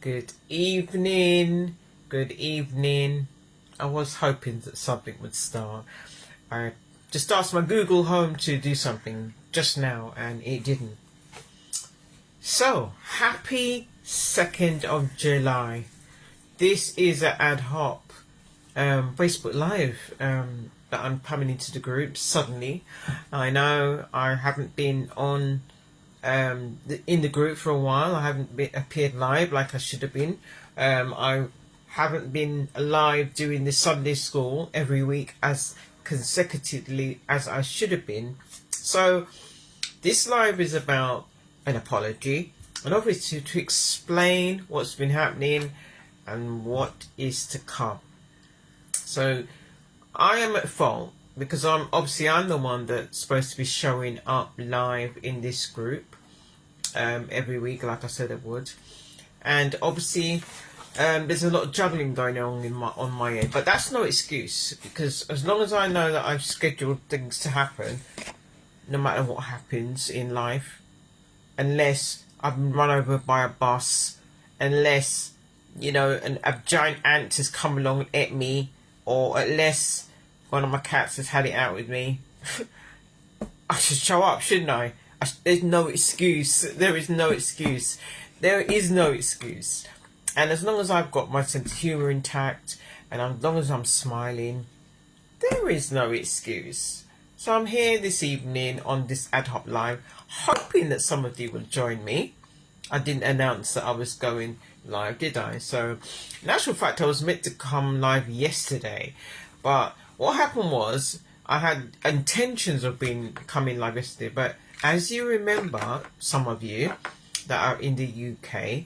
Good evening. Good evening. I was hoping that something would start. I just asked my Google Home to do something just now and it didn't. So, happy 2nd of July. This is an ad hoc Facebook Live that I'm coming into the group suddenly. I know I haven't been on in the group for a while. I haven't appeared live like I should have been. I haven't been live doing the Sunday school every week as consecutively as I should have been. So this live is about an apology and obviously to explain what's been happening and what is to come. So I am at fault because I'm the one that's supposed to be showing up live in this group every week, like I said I would. And obviously there's a lot of juggling going on on my end, but that's no excuse, because as long as I know that I've scheduled things to happen, no matter what happens in life, unless I've been run over by a bus, unless a giant ant has come along and ate me, or unless one of my cats has had it out with me, I should show up, shouldn't I? There's no excuse. There is no excuse. There is no excuse. And as long as I've got my sense of humour intact, and as long as I'm smiling, there is no excuse. So I'm here this evening on this ad hoc live, hoping that some of you will join me. I didn't announce that I was going live, did I? So in actual fact, I was meant to come live yesterday, but what happened was I had intentions of coming live yesterday, but as you remember, some of you that are in the UK,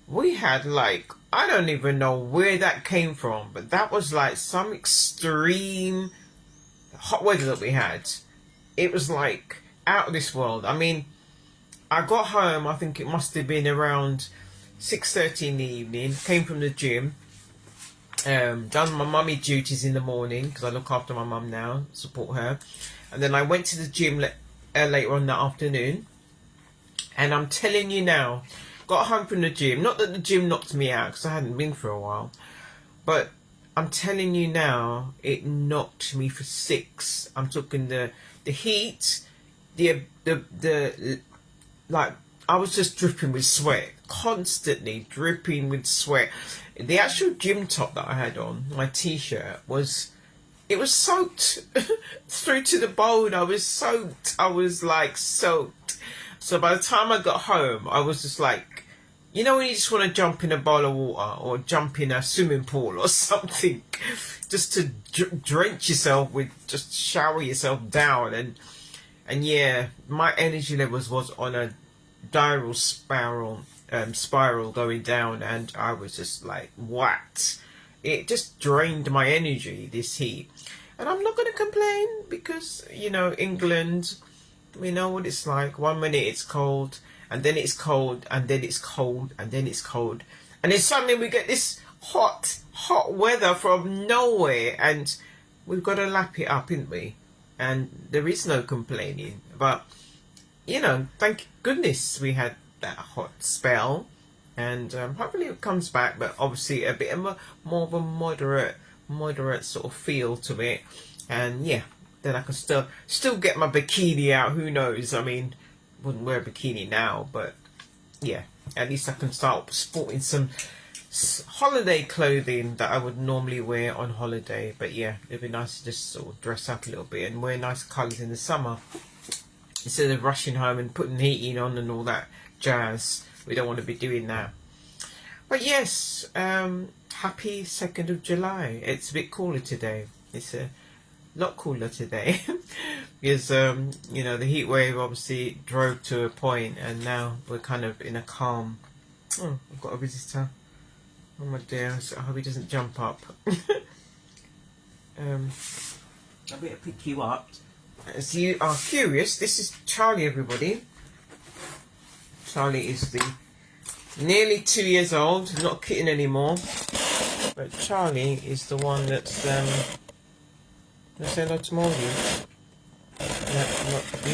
we had I don't even know where that came from, but that was some extreme hot weather that we had. It was out of this world. I mean, I got home, I think it must have been around 6:30 in the evening, came from the gym, done my mummy duties in the morning, because I look after my mum now, support her, and then I went to the gym later on that afternoon, and I'm telling you now, got home from the gym, not that the gym knocked me out, because I hadn't been for a while, but I'm telling you now, it knocked me for six. I'm talking the heat, I was just dripping with sweat, constantly dripping with sweat. The actual gym top that I had on, my t-shirt, was soaked through to the bone. I was soaked. I was soaked. So by the time I got home, I was just when you just want to jump in a bowl of water or jump in a swimming pool or something, just to drench yourself just shower yourself down. And yeah, my energy levels was on a spiral going down, and I was just what? It just drained my energy, this heat. And I'm not going to complain, because England, we know what it's like. 1 minute it's cold, and then it's cold, and then it's cold, and then it's cold, and then suddenly we get this hot weather from nowhere, and we've got to lap it up, haven't we? And there is no complaining. But thank goodness we had that hot spell, and hopefully it comes back, but obviously a bit more of a moderate sort of feel to it. And yeah, then I can still get my bikini out. Who knows? I mean, wouldn't wear a bikini now, but yeah, at least I can start sporting some holiday clothing that I would normally wear on holiday. But yeah, it'd be nice to just sort of dress up a little bit and wear nice colours in the summer, instead of rushing home and putting the heating on and all that jazz. We don't want to be doing that. But yes, happy 2nd of July. It's a bit cooler today. It's a lot cooler today because the heat wave obviously drove to a point, and now we're kind of in a calm. Oh, I've got a visitor. Oh my dear, I hope he doesn't jump up. I better pick you up. As you are curious, this is Charlie, everybody. Charlie is the nearly 2 years old, not a kitten anymore. But Charlie is the one that's can I say hello to more of you?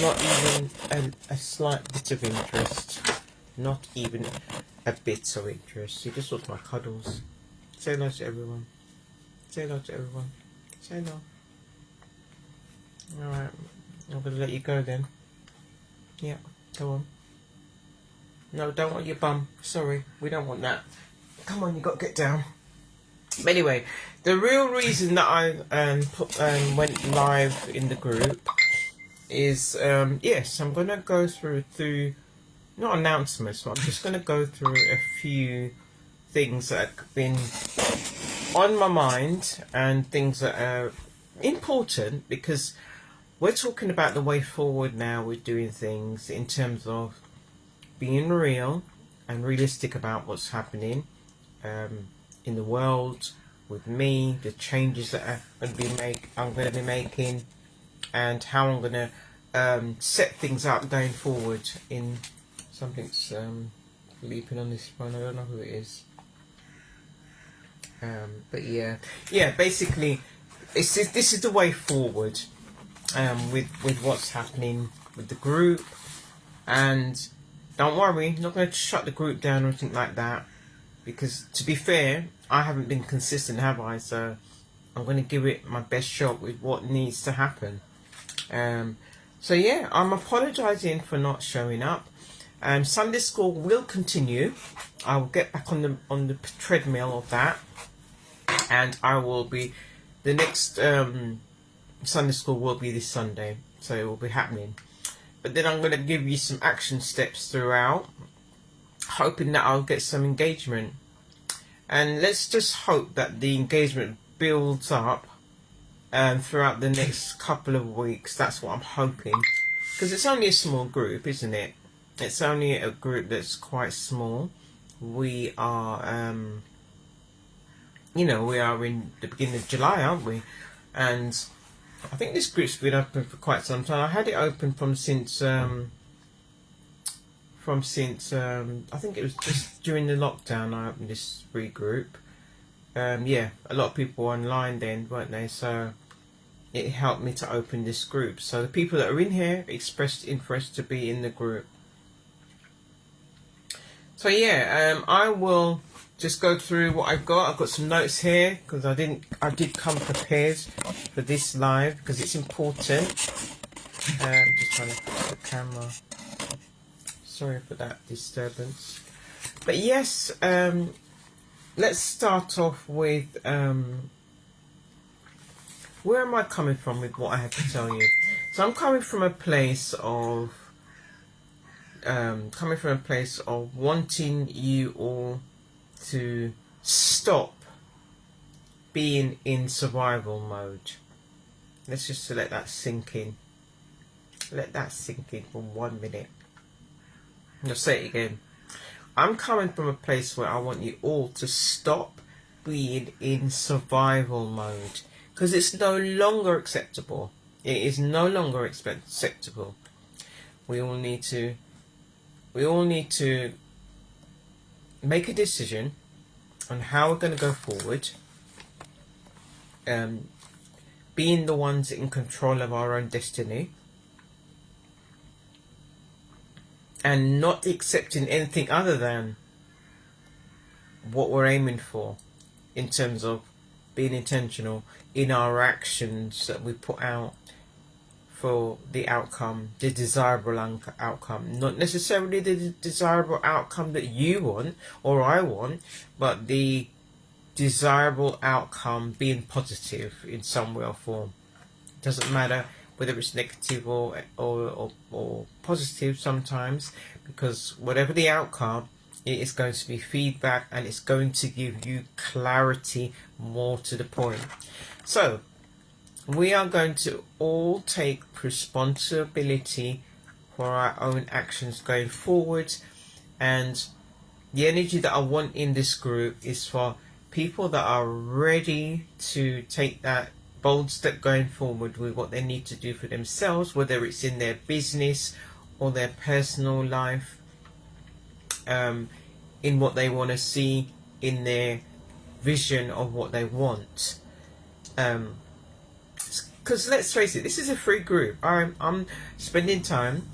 Not even a slight bit of interest. Not even a bit of interest. He just wants my cuddles. Say hello to everyone. Say hello to everyone. Say hello. Alright, I'm gonna let you go then. Yeah, go on. No, don't want your bum. Sorry, we don't want that. Come on, you got to get down. But anyway, the real reason that I went live in the group is, yes, I'm going to go through, not announcements, but I'm just going to go through a few things that have been on my mind and things that are important, because we're talking about the way forward now. We're doing things in terms of being real and realistic about what's happening in the world, with me, the changes that I'm going to be making, and how I'm going to set things up going forward. In something's leaping on this phone. I don't know who it is. But yeah, basically, this is the way forward with what's happening with the group. And don't worry, I'm not going to shut the group down or anything like that, because to be fair, I haven't been consistent, have I? So I'm going to give it my best shot with what needs to happen. So yeah, I'm apologising for not showing up. Sunday school will continue. I will get back on the treadmill of that, and I will be, the next Sunday school will be this Sunday, so it will be happening. But then I'm going to give you some action steps throughout, hoping that I'll get some engagement. And let's just hope that the engagement builds up throughout the next couple of weeks. That's what I'm hoping, because it's only a small group, isn't it? It's only a group that's quite small. We are, we are in the beginning of July, aren't we? And I think this group's been open for quite some time. I had it open since I think it was just during the lockdown I opened this free group. Yeah, a lot of people were online then, weren't they? So it helped me to open this group. So the people that are in here expressed interest to be in the group. So yeah, I will just go through what I've got. I've got some notes here because I did come prepared for this live because it's important. Just trying to put the camera. Sorry for that disturbance. But yes, let's start off with where am I coming from with what I have to tell you. So I'm coming from a place of wanting you all to stop being in survival mode. Let's just let that sink in. Let that sink in for 1 minute. I'll say it again. I'm coming from a place where I want you all to stop being in survival mode, because it's no longer acceptable. It is no longer acceptable. We all need to make a decision on how we're going to go forward, being the ones in control of our own destiny, and not accepting anything other than what we're aiming for in terms of being intentional in our actions that we put out for the outcome, the desirable outcome. Not necessarily the desirable outcome that you want or I want, but the desirable outcome being positive in some way or form. It doesn't matter whether it's negative or positive sometimes, because whatever the outcome, it is going to be feedback and it's going to give you clarity, more to the point. So we are going to all take responsibility for our own actions going forward, and the energy that I want in this group is for people that are ready to take that bold step going forward with what they need to do for themselves, whether it's in their business or their personal life, in what they want to see, in their vision of what they want. Because let's face it, this is a free group. I'm spending time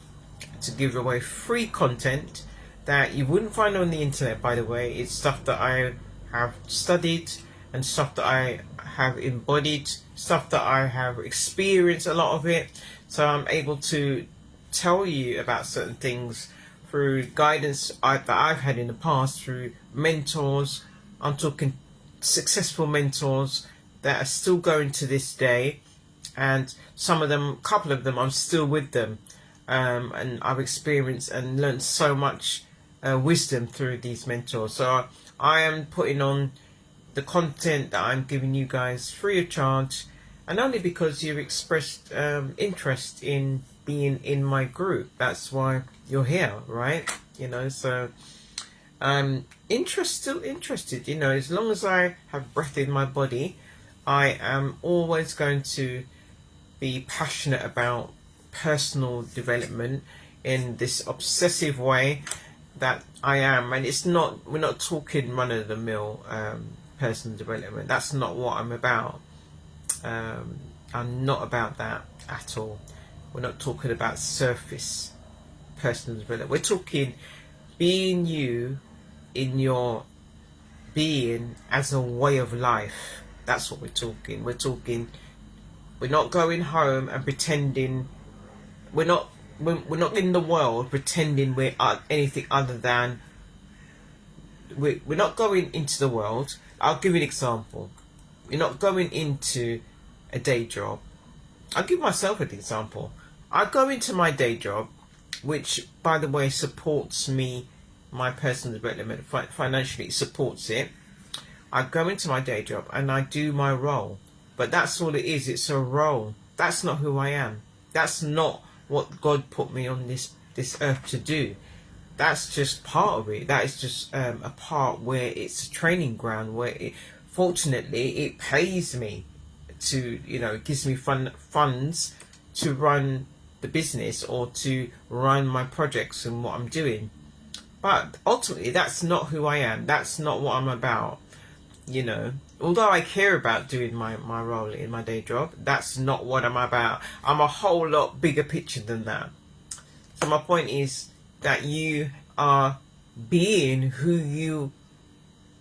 to give away free content that you wouldn't find on the internet, by the way. It's stuff that I have studied and stuff that I have embodied, stuff that I have experienced a lot of it. So I'm able to tell you about certain things through guidance that I've had in the past, through mentors. I'm talking successful mentors that are still going to this day, and some of them, a couple of them, I'm still with them, and I've experienced and learned so much wisdom through these mentors. So I am putting on the content that I'm giving you guys free of charge, and only because you've expressed interest in being in my group. That's why you're here, right? You know, so I'm still interested. You know, as long as I have breath in my body, I am always going to be passionate about personal development in this obsessive way that I am. And it's not, we're not talking run-of-the-mill personal development. That's not what I'm about. I'm not about that at all. We're not talking about surface personal development. We're talking being you in your being as a way of life. That's what we're talking. We're not going home and pretending. We're not in the world pretending we're anything other than. We're not going into the world. I'll give you an example. You're not going into a day job. I'll give myself an example. I go into my day job, which, by the way, supports me, my personal development, financially supports it. I go into my day job and I do my role. But that's all it is. It's a role. That's not who I am. That's not what God put me on this earth to do. That's just part of it. That is just a part where it's a training ground where fortunately it pays me to, you know, it gives me funds to run the business or to run my projects and what I'm doing. But ultimately that's not who I am. That's not what I'm about. You know, although I care about doing my role in my day job, that's not what I'm about. I'm a whole lot bigger picture than that. So my point is that you are being who you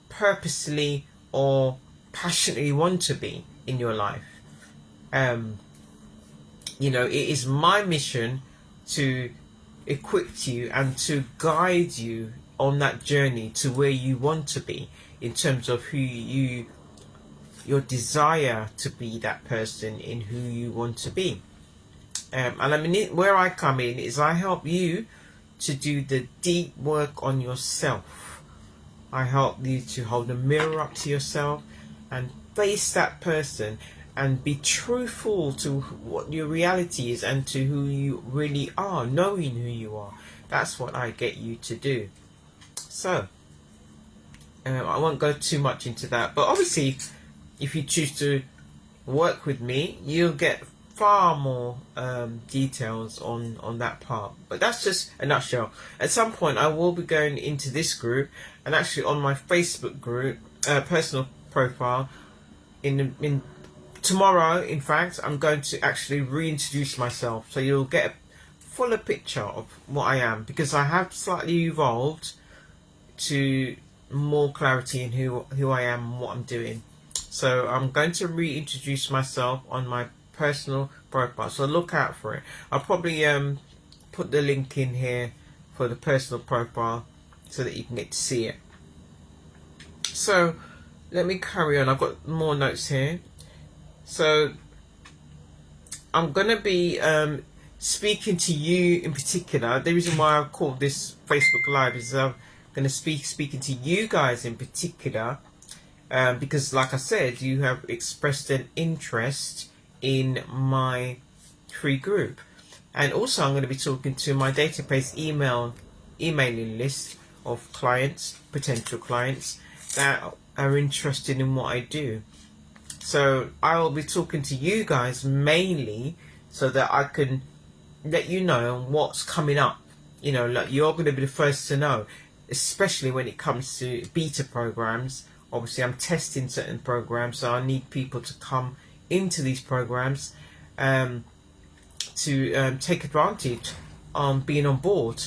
purposely or passionately want to be in your life. You know, it is my mission to equip you and to guide you on that journey to where you want to be in terms of who your desire to be that person in who you want to be. And I mean, where I come in is I help you to do the deep work on yourself. I help you to hold a mirror up to yourself and face that person and be truthful to what your reality is and to who you really are, knowing who you are. That's what I get you to do. So, I won't go too much into that, but obviously if you choose to work with me, you'll get far more details on that part. But that's just a nutshell. At some point I will be going into this group, and actually on my Facebook group, personal profile, in tomorrow, in fact, I'm going to actually reintroduce myself, so you'll get a fuller picture of what I am, because I have slightly evolved to more clarity in who I am and what I'm doing. So I'm going to reintroduce myself on my personal profile, so look out for it. I'll probably put the link in here for the personal profile so that you can get to see it. So let me carry on. I've got more notes here. So I'm going to be speaking to you in particular. The reason why I called this Facebook Live is I'm going to speaking to you guys in particular, because like I said, you have expressed an interest in my free group. And also I'm going to be talking to my database emailing list of clients, potential clients that are interested in what I do. So I will be talking to you guys mainly so that I can let you know what's coming up. You know, like, you're going to be the first to know, especially when it comes to beta programs. Obviously I'm testing certain programs, so I need people to come into these programs to take advantage on being on board.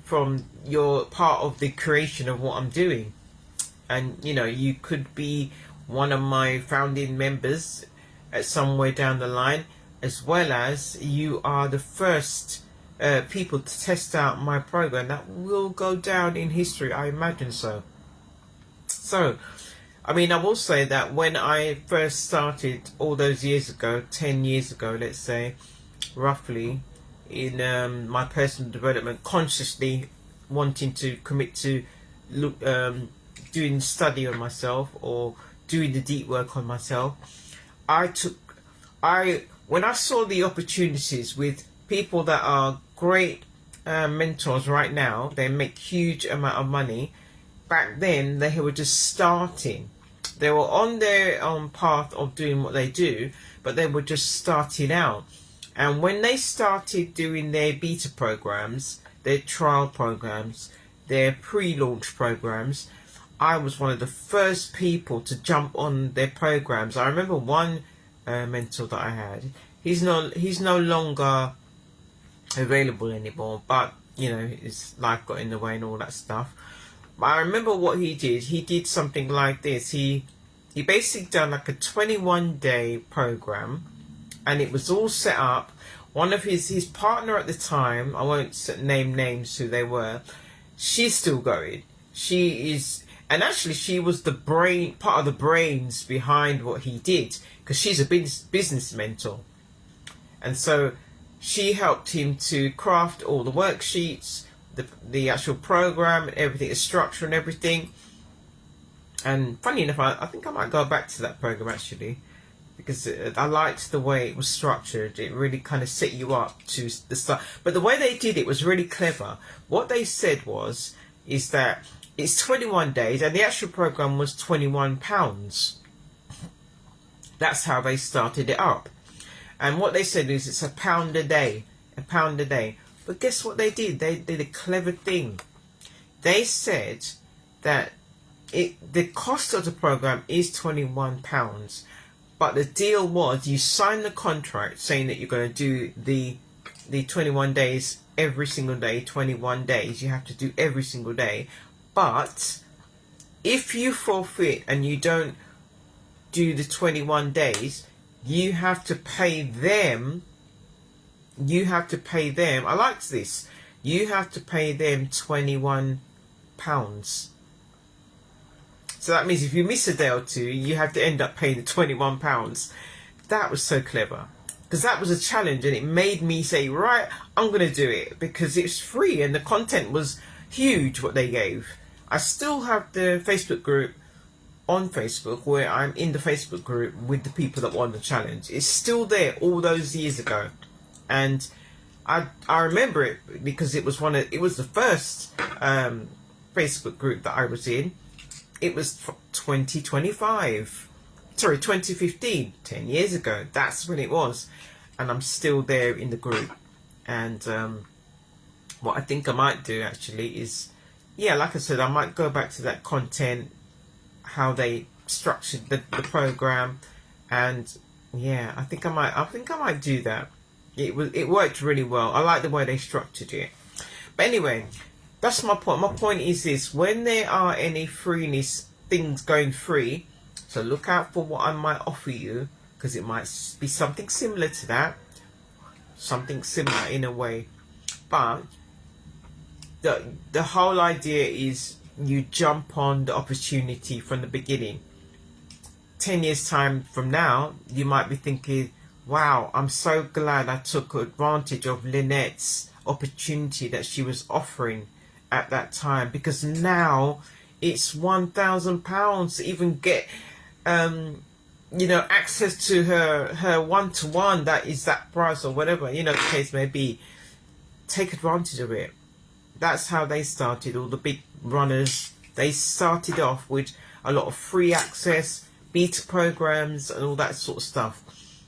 from your part of the creation of what I'm doing. And you could be one of my founding members at somewhere down the line, as well as you are the first people to test out my program. That will go down in history, I imagine so. So I will say that when I first started all those years ago, 10 years ago, let's say, roughly, in my personal development, consciously wanting to commit to doing study on myself or doing the deep work on myself, when I saw the opportunities with people that are great mentors right now, they make huge amount of money. Back then, they were just starting. They were on their path of doing what they do, but they were just starting out. And when they started doing their beta programs, their trial programs, their pre-launch programs, I was one of the first people to jump on their programs. I remember one mentor that I had. He's no longer available anymore, but his life got in the way and all that stuff. But I remember what he did. He did something like this. He basically done like a 21-day program, and it was all set up. One of his partner at the time, I won't name names who they were, she's still going. And actually she was the part of the brains behind what he did, because she's a business mentor. And so she helped him to craft all the worksheets, the actual program, and everything, the structure and everything. And funny enough, I think I might go back to that program actually, because I liked the way it was structured. It really kind of set you up to the start. But the way they did it was really clever. What they said is that it's 21 days, and the actual program was £21. That's how they started it up. And what they said is it's £1 a day, £1 a day. But guess what they did? They did a clever thing. They said that the cost of the program is £21, but the deal was you sign the contract saying that you're going to do the 21 days every single day, 21 days. You have to do every single day. But if you forfeit and you don't do the 21 days, you have to pay them. I liked this. You have to pay them £21. So that means if you miss a day or two, you have to end up paying the £21. That was so clever, because that was a challenge, and it made me say, right, I'm going to do it, because it's free and the content was huge what they gave. I still have the Facebook group on Facebook, where I'm in the Facebook group with the people that won the challenge. It's still there all those years ago, and I remember it because it was the first Facebook group that I was in. It was 2015, 10 years ago. That's when it was, and I'm still there in the group. And what I think I might do actually is, like I said, I might go back to that content, how they structured the program, and I think I might do that. It worked really well. I like the way they structured it. But anyway, that's my point. My point is this: when there are any things going free, so look out for what I might offer you, because it might be something similar to that, something similar in a way. But the whole idea is you jump on the opportunity from the beginning. 10 years time from now, you might be thinking, wow, I'm so glad I took advantage of Lynette's opportunity that she was offering at that time, because now it's £1,000 to even get access to her one-to-one, that is that price or whatever, the case may be. Take advantage of it. That's how they started. All the big runners, they started off with a lot of free access, beta programs and all that sort of stuff.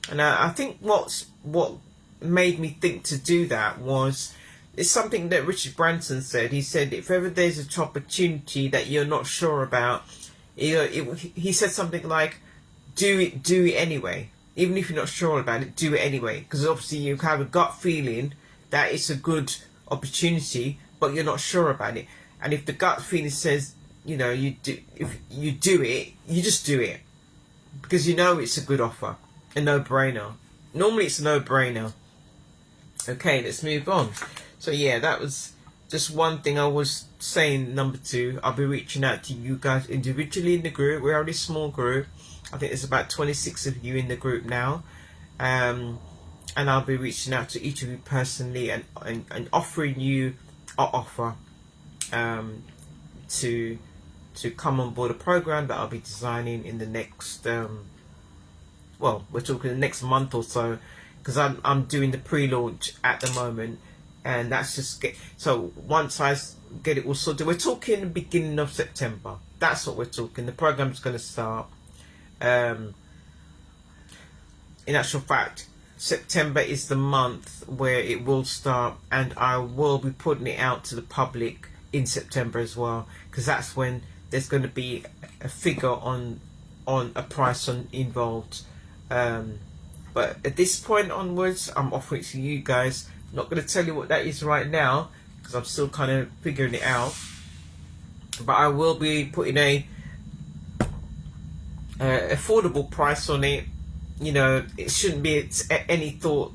And I think what made me think to do that was, it's something that Richard Branson said. He said, if ever there's an opportunity that you're not sure about, he said something like, do it anyway. Even if you're not sure about it, do it anyway. Because obviously you have a gut feeling that it's a good opportunity, but you're not sure about it. And if the gut feeling says, you know, if you do it, you just do it because you know it's a good offer, a no-brainer. Normally it's a no-brainer. Okay, let's move on. So yeah, that was just one thing I was saying. Number 2, I'll be reaching out to you guys individually in the group. We're already a small group. I think there's about 26 of you in the group now. And I'll be reaching out to each of you personally and offering you an offer to come on board a program that I'll be designing in the next well, we're talking the next month or so, because I'm doing the pre-launch at the moment, and that's just so once I get it all sorted, we're talking the beginning of September. That's what we're talking. The program's going to start. In actual fact, September is the month where it will start, and I will be putting it out to the public in September as well, because that's when there's going to be a figure on a price involved. But at this point onwards, I'm offering it to you guys. I'm not going to tell you what that is right now because I'm still kind of figuring it out. But I will be putting a affordable price on it. You know, it shouldn't be any thought.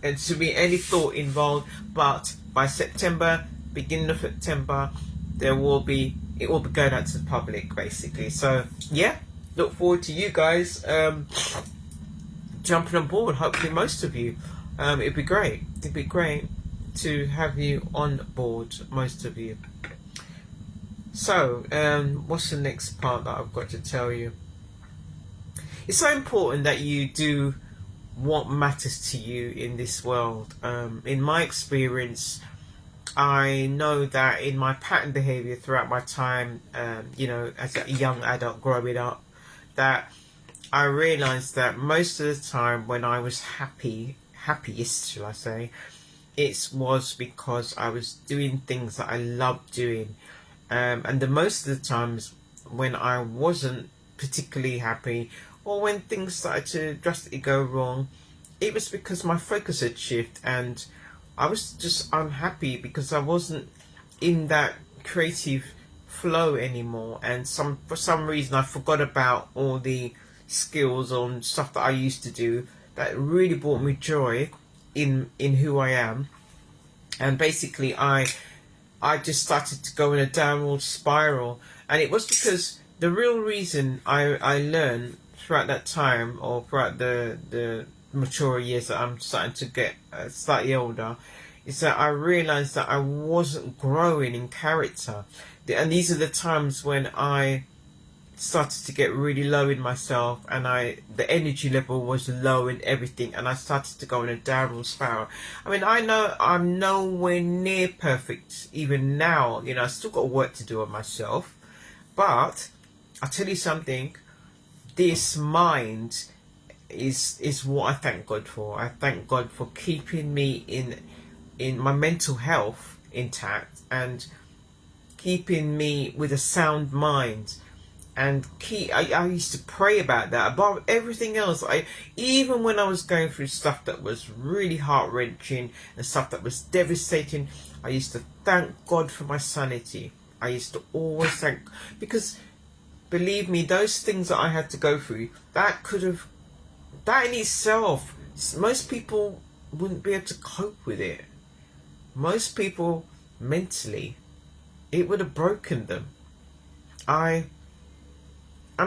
It should be any thought involved. But by September, beginning of September, it will be going out to the public basically. So yeah, look forward to you guys jumping on board. Hopefully most of you. It'd be great to have you on board, most of you. So what's the next part that I've got to tell you? It's so important that you do what matters to you in this world. In my experience, I know that in my pattern behavior throughout my time, you know, as a young adult growing up, that I realized that most of the time when I was happiest, shall I say, it was because I was doing things that I loved doing. And the most of the times when I wasn't particularly happy, or when things started to drastically go wrong, it was because my focus had shifted and I was just unhappy because I wasn't in that creative flow anymore, and for some reason I forgot about all the skills on stuff that I used to do that really brought me joy in who I am. And basically I just started to go in a downward spiral, and it was because the real reason I learned throughout that time, or throughout the mature years that I'm starting to get slightly older, is that I realized that I wasn't growing in character. And these are the times when I started to get really low in myself, and the energy level was low in everything, and I started to go in a downward spiral. I mean, I know I'm nowhere near perfect even now. You know, I still got work to do on myself, but I'll tell you something, this mind is what I thank God for. I thank God for keeping me in my mental health intact, and keeping me with a sound mind. And I used to pray about that above everything else. Even when I was going through stuff that was really heart-wrenching and stuff that was devastating, I used to thank God for my sanity. I used to always thank, because believe me, those things that I had to go through, that in itself, most people wouldn't be able to cope with it. Most people, mentally, it would have broken them. I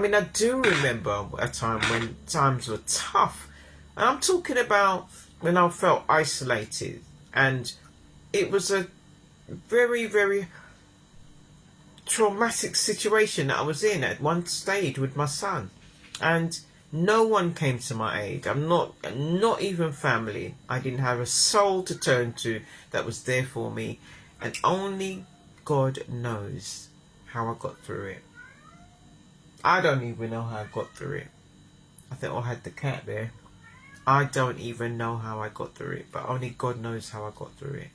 mean, I do remember a time when times were tough. And I'm talking about when I felt isolated. And it was a very, very traumatic situation that I was in at one stage with my son. And no one came to my aid. I'm not even family. I didn't have a soul to turn to that was there for me. And only God knows how I got through it. I don't even know how I got through it. I think I had the cat there. I don't even know how I got through it, but only God knows how I got through it.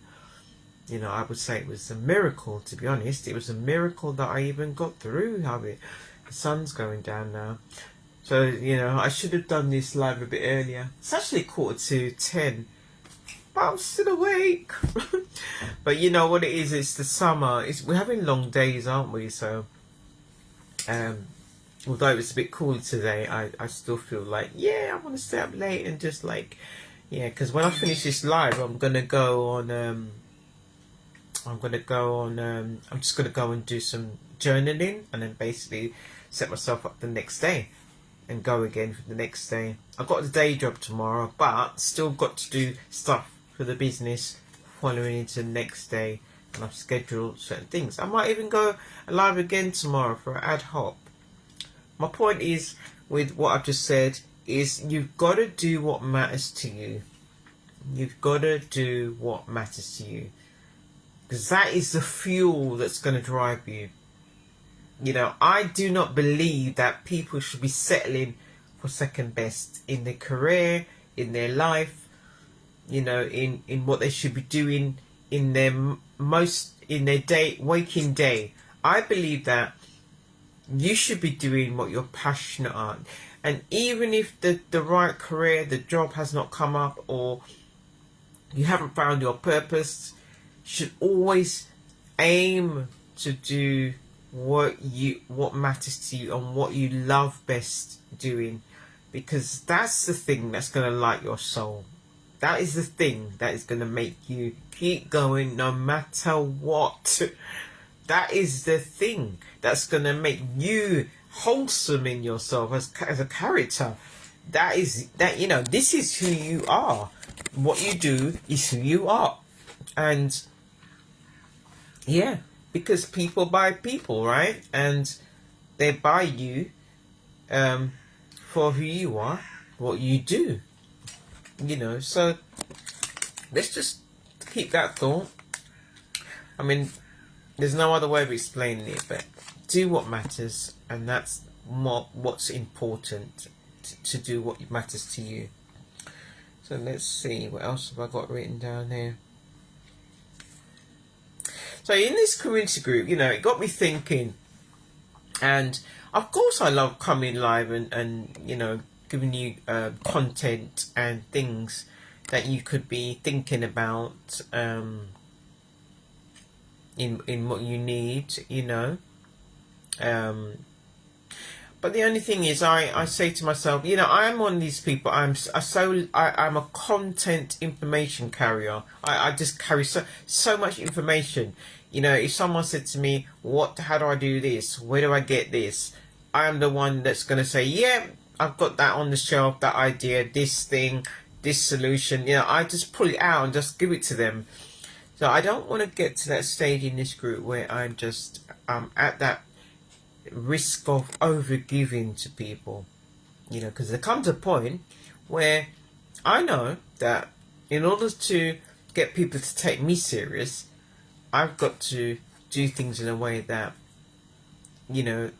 You know, I would say it was a miracle, to be honest. It was a miracle that I even got through it. The sun's going down now. So, you know, I should have done this live a bit earlier. It's actually 9:45. but I'm still awake. But you know what it is? It's the summer. We're having long days, aren't we? So, although it's a bit cool today, I still feel like, yeah, I want to stay up late and just like, yeah, because when I finish this live, I'm gonna go on. I'm just gonna go and do some journaling, and then basically set myself up the next day and go again for the next day. I've got the day job tomorrow, but still got to do stuff for the business following into the next day, and I've scheduled certain things. I might even go live again tomorrow for an ad hoc. My point is, with what I've just said, is you've got to do what matters to you. You've got to do what matters to you, because that is the fuel that's going to drive you. You know, I do not believe that people should be settling for second best in their career, in their life, you know, in what they should be doing in their waking day. I believe that you should be doing what you're passionate on. And even if the right career, the job has not come up, or you haven't found your purpose, you should always aim to do what matters to you and what you love best doing, because that's the thing that's going to light your soul. That is the thing that is going to make you keep going no matter what. That is the thing that's going to make you wholesome in yourself as a character. You know, this is who you are. What you do is who you are. And yeah, because people buy people, right? And they buy you for who you are, what you do. You know, so let's just keep that thought. I mean, there's no other way of explaining it, but do what matters, and that's what's important, to do what matters to you. So let's see, what else have I got written down here? So in this community group, you know, it got me thinking, and of course I love coming live and you know, giving you content and things that you could be thinking about in what you need, you know. But the only thing is, I say to myself, you know, I'm one of these people. I'm a content information carrier. I just carry so much information. You know, if someone said to me, how do I do this? Where do I get this? I'm the one that's going to say, yeah, I've got that on the shelf, that idea, this thing, this solution. You know, I just pull it out and just give it to them. So I don't want to get to that stage in this group where I'm just at that risk of over-giving to people. You know, because there comes a point where I know that in order to get people to take me serious, I've got to do things in a way that, you know,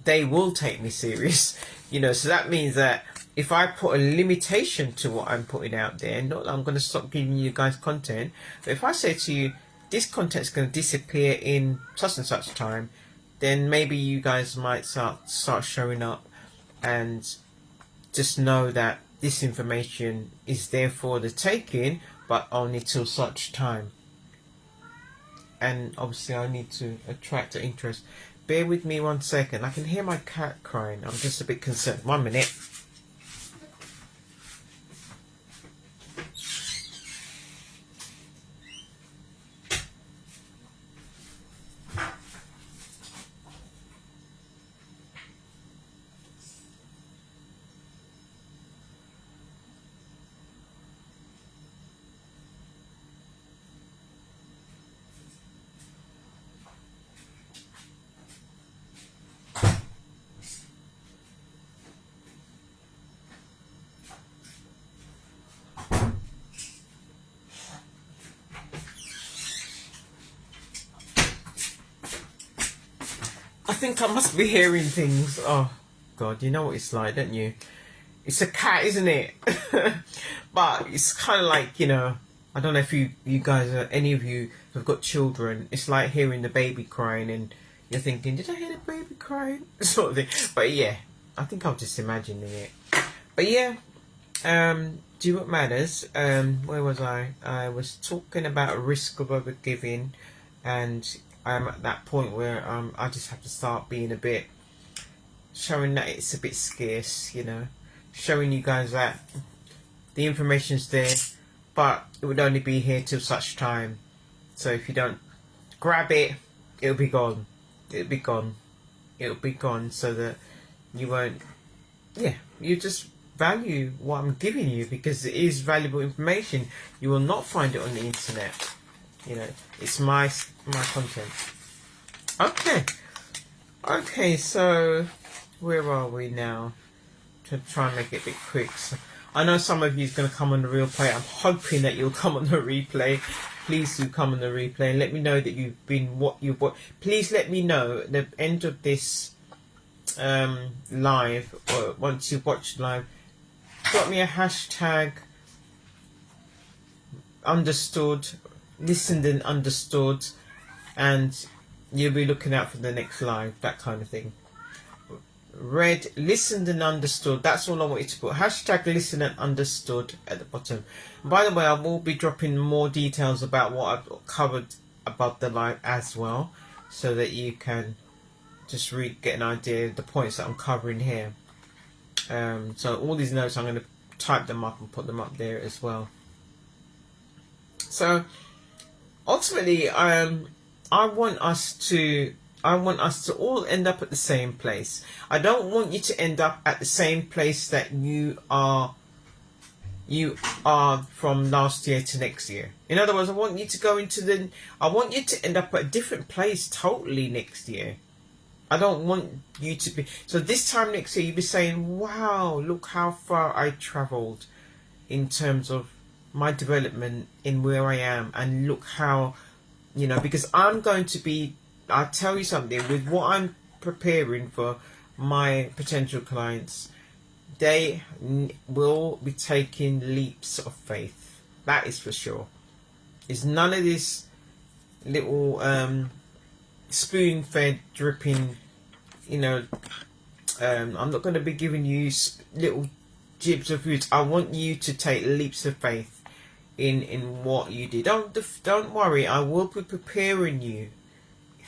they will take me serious. You know, so that means that if I put a limitation to what I'm putting out there, not that I'm going to stop giving you guys content, but if I say to you, this content's going to disappear in such and such time, then maybe you guys might start showing up, and just know that this information is there for the taking, but only till such time. And obviously I need to attract the interest. Bear with me 1 second. I can hear my cat crying. I'm just a bit concerned. 1 minute. I think I must be hearing things. Oh, God, you know what it's like, don't you? It's a cat, isn't it? But it's kind of like, you know, I don't know if you guys, any of you have got children. It's like hearing the baby crying and you're thinking, did I hear the baby crying? Sort of thing. But yeah, I think I'm just imagining it. But yeah, do what matters. Where was I? I was talking about risk of overgiving, and I'm at that point where I just have to start being a bit, showing that it's a bit scarce, you know, showing you guys that the information's there, but it would only be here till such time. So if you don't grab it, it'll be gone. It'll be gone. It'll be gone, so that you won't, yeah, you just value what I'm giving you, because it is valuable information. You will not find it on the internet. You know, it's my content. Okay, so where are we now? To try and make it a bit quick. So, I know some of you is going to come on the replay. I'm hoping that you'll come on the replay. Please do come on the replay and let me know that you've been what you've watched. Please let me know at the end of this live, or once you've watched live, drop me a hashtag understood, listened and understood, and you'll be looking out for the next live, that kind of thing. Read, listened and understood. That's all I want you to put. Hashtag listen and understood at the bottom. By the way, I will be dropping more details about what I've covered about the live as well, so that you can just get an idea of the points that I'm covering here. So all these notes, I'm going to type them up and put them up there as well. So ultimately, I want us to all end up at the same place. I don't want you to end up at the same place that you are from last year to next year. In other words, I want you to end up at a different place totally next year. I don't want you to be, so this time next year you'll be saying, wow, look how far I travelled in terms of my development in where I am, and look how, you know, because I'll tell you something, with what I'm preparing for my potential clients, they will be taking leaps of faith. That is for sure. It's none of this little spoon-fed, dripping, you know, I'm not going to be giving you little jibs of roots. I want you to take leaps of faith in what you do. Don't worry, I will be preparing you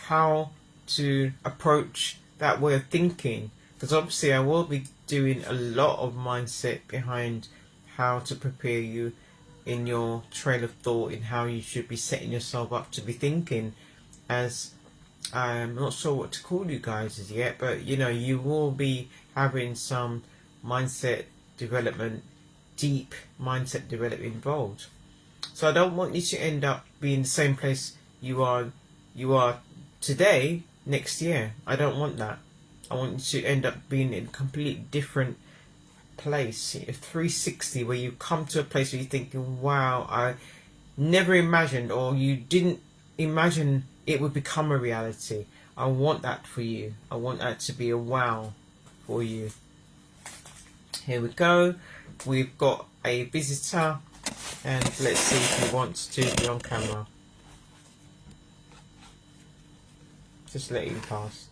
how to approach that way of thinking, because obviously I will be doing a lot of mindset behind how to prepare you in your trail of thought, in how you should be setting yourself up to be thinking. As I'm not sure what to call you guys as yet, but you know, you will be having some mindset development, deep mindset development involved. So I don't want you to end up being the same place you are today next year. I don't want that. I want you to end up being in a completely different place, a 360, where you come to a place where you're thinking, wow, I never imagined, or you didn't imagine it would become a reality. I want that for you. I want that to be a wow for you. Here we go. We've got a visitor, and let's see if he wants to be on camera. Just let him pass.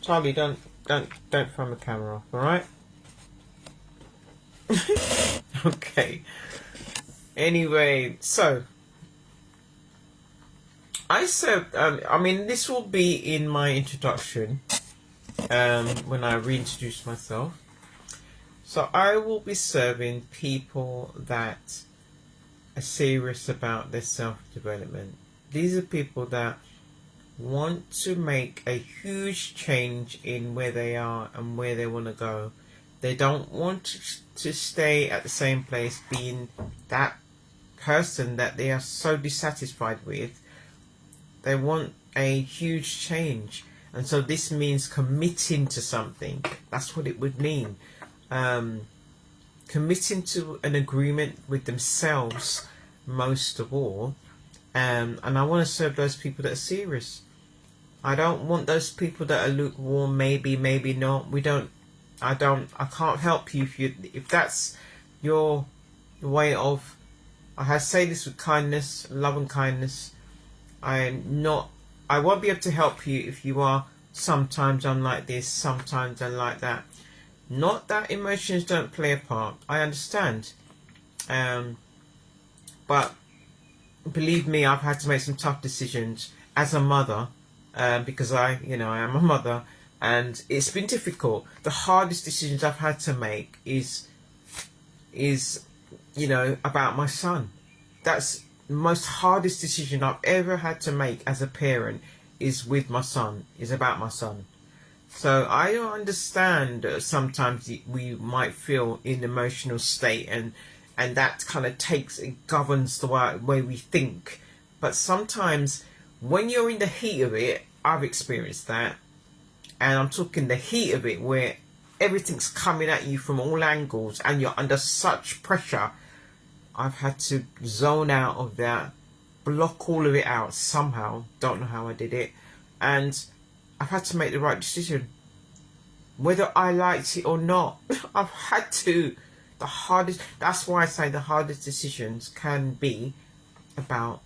Charlie, don't throw my camera off, alright? Okay. Anyway, so I said, I mean, this will be in my introduction, when I reintroduce myself. So I will be serving people that are serious about their self-development. These are people that want to make a huge change in where they are and where they want to go. They don't want to stay at the same place, being that person that they are so dissatisfied with. They want a huge change, and so this means committing to something. That's what it would mean. Committing to an agreement with themselves, most of all. And I want to serve those people that are serious. I don't want those people that are lukewarm, maybe not. I can't help you if that's your way of, I say this with kindness, love and kindness. I won't be able to help you if you are, sometimes I'm like this, sometimes I'm like that. Not that emotions don't play a part. I understand. But believe me, I've had to make some tough decisions as a mother, because I am a mother, and it's been difficult. The hardest decisions I've had to make is about my son. That's the most hardest decision I've ever had to make as a parent, is with my son, is about my son. So I don't understand, sometimes we might feel in an emotional state, and that kind of governs the way we think. But sometimes when you're in the heat of it, I've experienced that, and I'm talking the heat of it where everything's coming at you from all angles and you're under such pressure. I've had to zone out of that, block all of it out somehow, don't know how I did it, and I've had to make the right decision, whether I liked it or not. I've had to. That's why I say the hardest decisions can be about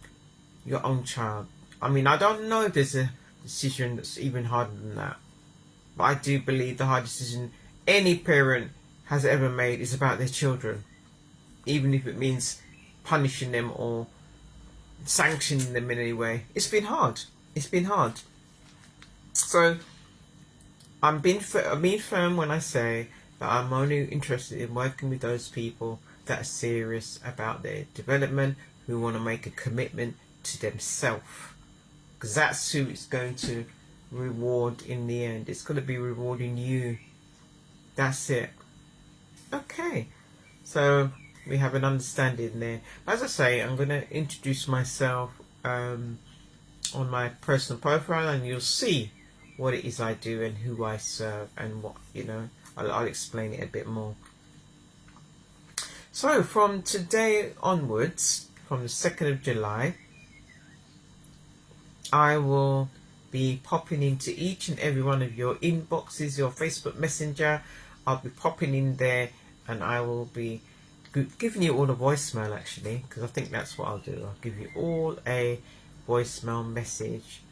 your own child. I mean, I don't know if there's a decision that's even harder than that, but I do believe the hardest decision any parent has ever made is about their children, even if it means punishing them or sanctioning them in any way. It's been hard. So I'm being firm when I say that I'm only interested in working with those people that are serious about their development, who want to make a commitment to themselves, because that's who it's going to reward in the end. It's going to be rewarding you. That's it. Okay, so we have an understanding there. As I say, I'm going to introduce myself on my personal profile, and you'll see what it is I do and who I serve, and what, I'll explain it a bit more. So from today onwards, from the 2nd of July, I will be popping into each and every one of your inboxes, your Facebook Messenger. I'll be popping in there, and I will be giving you all a voicemail, actually, because I think that's what I'll do. I'll give you all a voicemail message,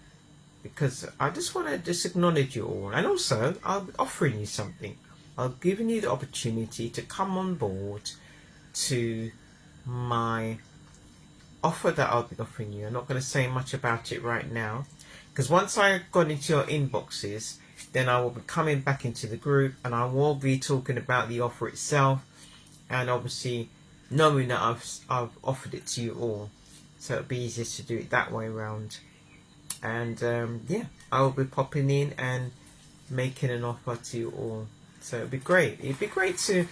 because I just want to just acknowledge you all, and also I'll be offering you something. I'll be giving you the opportunity to come on board to my offer that I'll be offering you. I'm not going to say much about it right now, because once I've gone into your inboxes, then I will be coming back into the group, and I will be talking about the offer itself, and obviously knowing that I've offered it to you all, so it'll be easier to do it that way around. And I will be popping in and making an offer to you all, so it'd be great. It'd be great to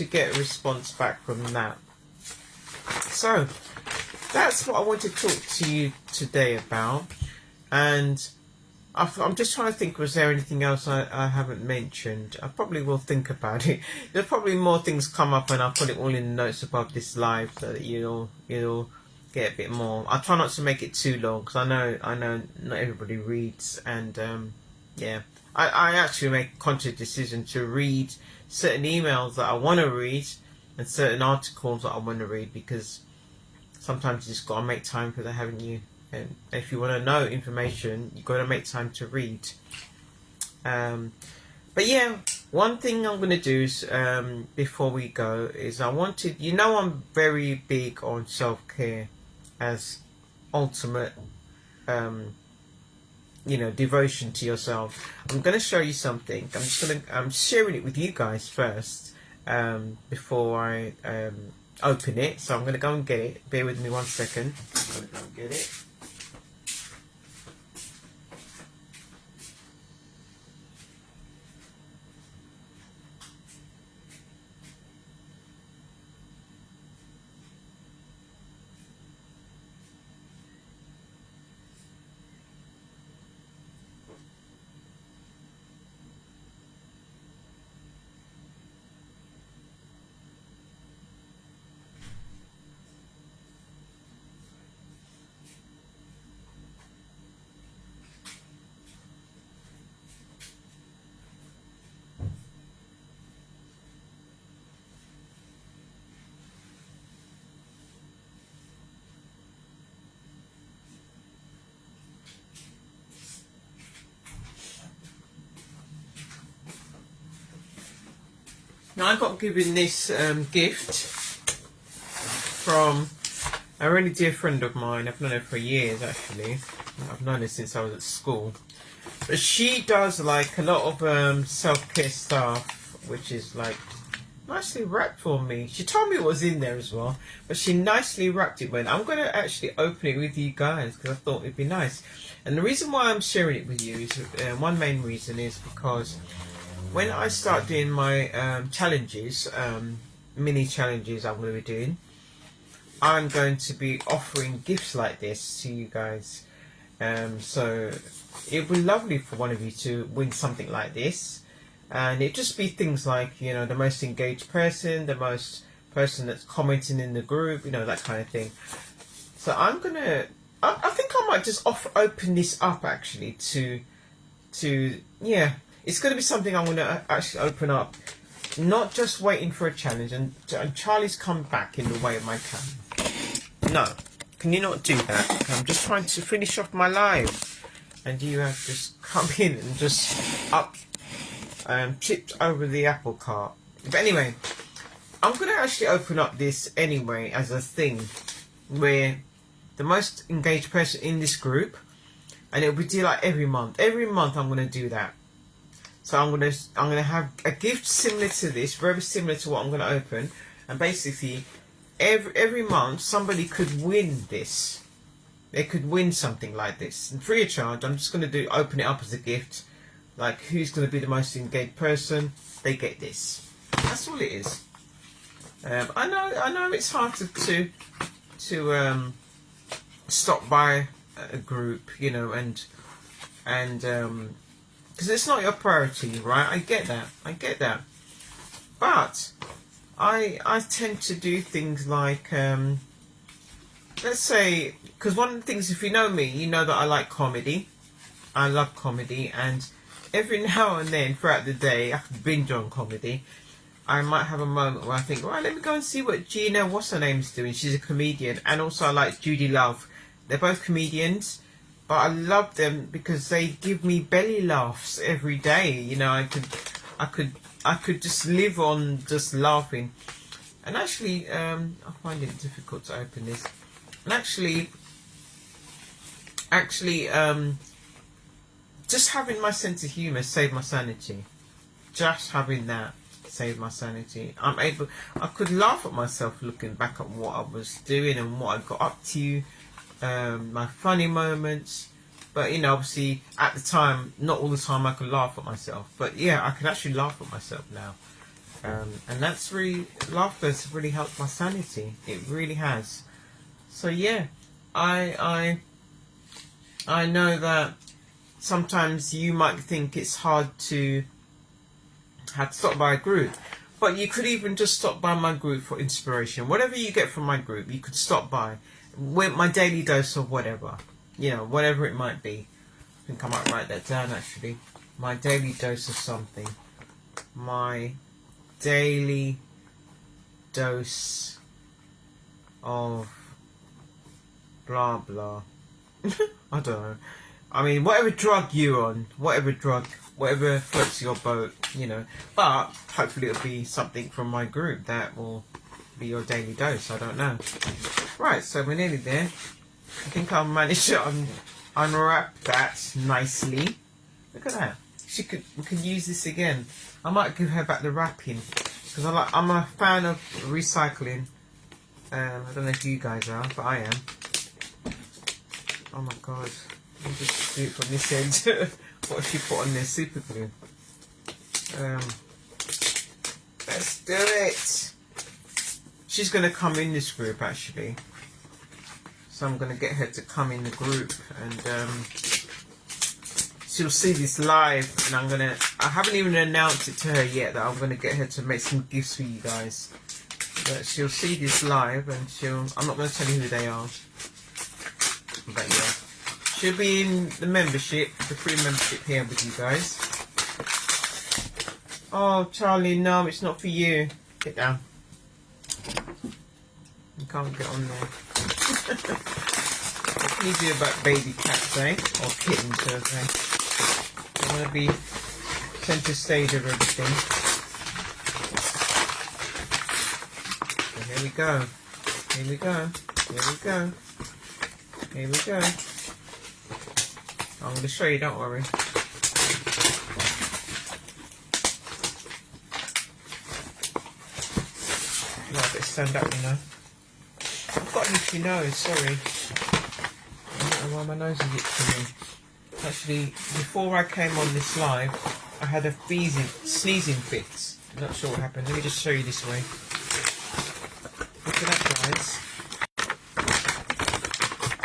get a response back from that. So that's what I want to talk to you today about, and I'm just trying to think, was there anything else I haven't mentioned? I probably will think about it. There's probably more things come up, and I'll put it all in the notes above this live, so that you'll get a bit more. I'll try not to make it too long, because I know not everybody reads, and I actually make a conscious decision to read certain emails that I want to read and certain articles that I want to read, because sometimes you just got to make time for that, haven't you? And if you want to know information, you've got to make time to read. But yeah, one thing I'm going to do is, before we go, is I'm very big on self-care as ultimate, devotion to yourself. I'm going to show you something. I'm sharing it with you guys first, before I open it. So I'm going to go and get it. Bear with me 1 second. I'm going to go and get it. Now I got given this gift from a really dear friend of mine. I've known her for years, actually. I've known her since I was at school. But she does like a lot of self-care stuff, which is like nicely wrapped for me. She told me it was in there as well, but she nicely wrapped it. When I'm going to actually open it with you guys, because I thought it'd be nice. And the reason why I'm sharing it with you is one main reason is because when I start doing my challenges, mini challenges I'm going to be doing, I'm going to be offering gifts like this to you guys. So it would be lovely for one of you to win something like this. And it'd just be things like, you know, the most engaged person, the most person that's commenting in the group, you know, that kind of thing. So I'm going to, I think I might just open this up actually to, yeah, it's going to be something I'm going to actually open up. Not just waiting for a challenge, and Charlie's come back in the way of my camera. No, can you not do that? I'm just trying to finish off my live, and you have just come in and just tipped over the apple cart. But anyway, I'm going to actually open up this anyway as a thing where the most engaged person in this group, and it'll be like every month. Every month I'm going to do that. So I'm gonna have a gift similar to this, very similar to what I'm gonna open, and basically every month somebody could win this. They could win something like this, and free of charge. I'm just gonna open it up as a gift. Like who's gonna be the most engaged person? They get this. That's all it is. I know it's hard to stop by a group, you know, and because it's not your priority, right? I get that. But I tend to do things like, let's say, because one of the things, if you know me, you know that I like comedy. I love comedy, and every now and then throughout the day, I can binge on comedy. I might have a moment where I think, right, let me go and see what Gina, what's her name's doing. She's a comedian, and also I like Judy Love. They're both comedians. But I love them because they give me belly laughs every day. You know, I could just live on just laughing. And actually, I find it difficult to open this. And actually, just having my sense of humour saved my sanity. Just having that saved my sanity. I could laugh at myself looking back at what I was doing and what I got up to. My funny moments, but you know, obviously at the time, not all the time I could laugh at myself, but yeah, I can actually laugh at myself now, and that's really, laughter's really helped my sanity. It really has. So yeah, I know that sometimes you might think it's hard to have to stop by a group, but you could even just stop by my group for inspiration. Whatever you get from my group, you could stop by. With my daily dose of whatever, you know, whatever it might be. I think I might write that down actually. My daily dose of something. My daily dose of blah blah. I don't know. I mean, whatever drug you're on, whatever floats your boat, you know. But hopefully it'll be something from my group that will be your daily dose. I don't know. Right, so we're nearly there. I think I'll manage to unwrap that nicely. Look at that. We could use this again. I might give her back the wrapping because I'm a fan of recycling. I don't know if you guys are, but I am. Oh my god! I'll just do it from this end. What she put on there? Super glue. Let's do it. She's going to come in this group actually, so I'm going to get her to come in the group, and she'll see this live, and I haven't even announced it to her yet that I'm going to get her to make some gifts for you guys, but she'll see this live, and I'm not going to tell you who they are, but yeah, she'll be in the membership, the free membership here with you guys. Oh Charlie, no, it's not for you. Get down. You can't get on there. What can you do about baby cats, eh? Or kittens, should I say? I want to be centre stage of everything. So here we go. Here we go. Here we go. Here we go. I'm going to show you, don't worry. No, I better stand up, you know. I've got an itchy nose, sorry. I don't know why my nose is itching me. Actually, before I came on this live, I had a sneezing fit. I'm not sure what happened. Let me just show you this way. Look at that, guys.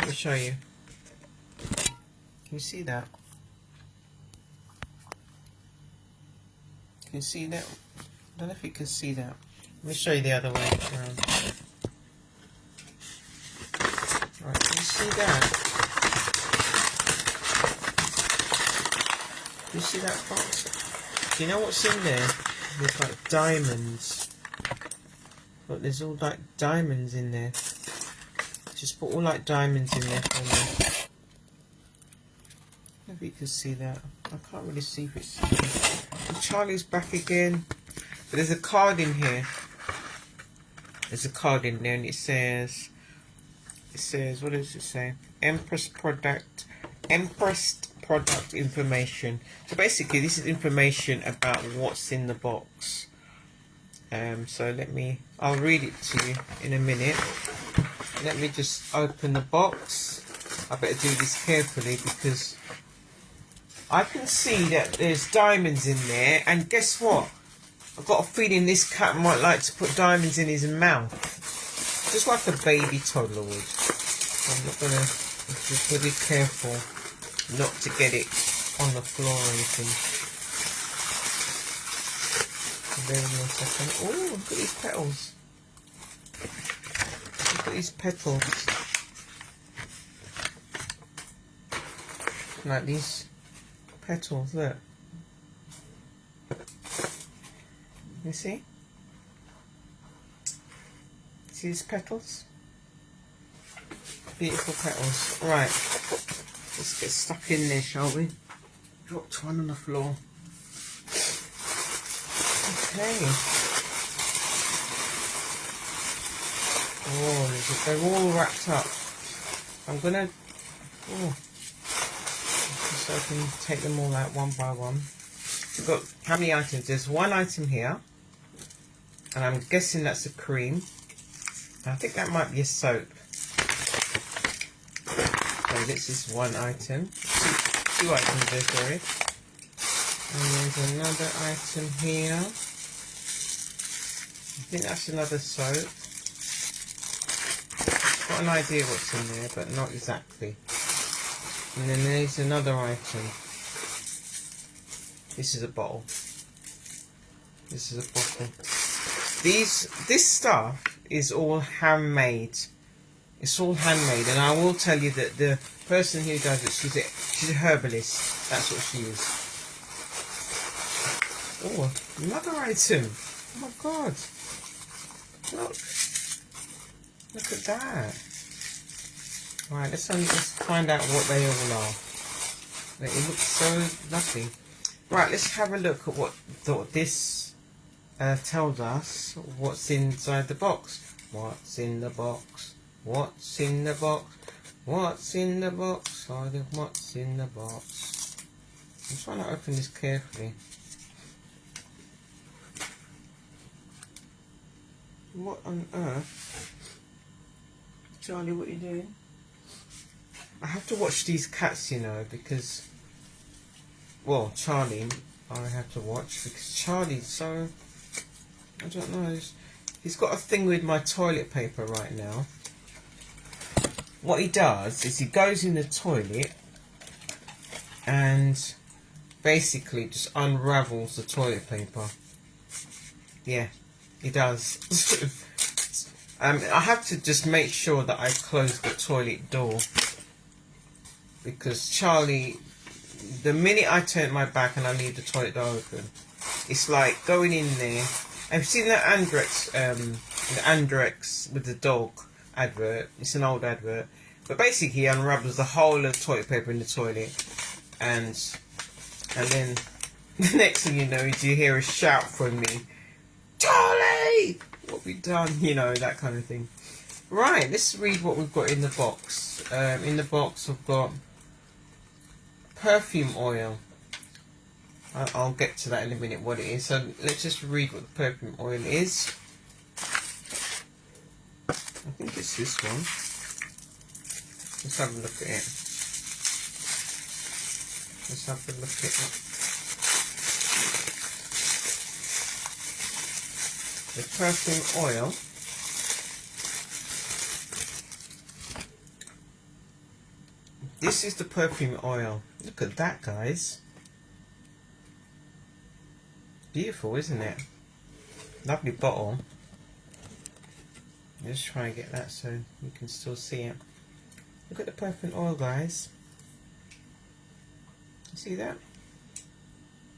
Let me show you. Can you see that? Can you see that? I don't know if you can see that. Let me show you the other way around. Right, can you see that? Can you see that box? Do you know what's in there? There's like diamonds. Look, there's all like diamonds in there. Just put all like diamonds in there for me. Maybe you can see that. I can't really see if it's... And Charlie's back again. But there's a card in here. There's a card in there and it says, what does it say? Empress product information. So basically this is information about what's in the box. So I'll read it to you in a minute. Let me just open the box. I better do this carefully because I can see that there's diamonds in there, and guess what? I've got a feeling this cat might like to put diamonds in his mouth. Just like a baby toddler would. I'm not gonna just be careful not to get it on the floor or anything. Bear with me a second. Oh, look at these petals. Look at these petals. Like these petals, look. You see? See these petals? Beautiful petals. Right. Let's get stuck in there, shall we? Dropped one on the floor. Okay. Oh, they're all wrapped up. I'm gonna... Oh. So I can take them all out one by one. We've got how many items? There's one item here. And I'm guessing that's a cream. I think that might be a soap. So this is one item. Two items there, sorry. And there's another item here. I think that's another soap. Got an idea what's in there, but not exactly. And then there's another item. This is a bottle. This is a bottle. This stuff is all handmade. It's all handmade, and I will tell you that the person who does it, she's a herbalist. That's what she is. Oh, another item. Oh my God. Look at that. Right, let's find out what they all are. It looks so lovely. Right, let's have a look at what this tells us. What's inside the box? What's in the box? What's in the box? What's in the box? What's in the box? I'm trying to open this carefully. What on earth? Charlie, what are you doing? I have to watch these cats, you know, because... Well, Charlie, I have to watch because Charlie's so... I don't know. He's got a thing with my toilet paper right now. What he does is he goes in the toilet and basically just unravels the toilet paper. Yeah, he does. I have to just make sure that I close the toilet door because Charlie, the minute I turn my back and I leave the toilet door open, it's like going in there. I've seen that Andrex with the dog advert. It's an old advert, but basically he unravels the whole of toilet paper in the toilet, and then the next thing you know is you hear a shout from me, Charlie, what have we done? You know, that kind of thing. Right, let's read what we've got in the box. In the box we've got perfume oil. I'll get to that in a minute what it is. So let's just read what the perfume oil is. I think it's this one. Let's have a look at it. Let's have a look at it. The perfume oil. This is the perfume oil. Look at that, guys. Beautiful, isn't it? Lovely bottle. Just try and get that so you can still see it. Look at the perfume oil, guys. You see that?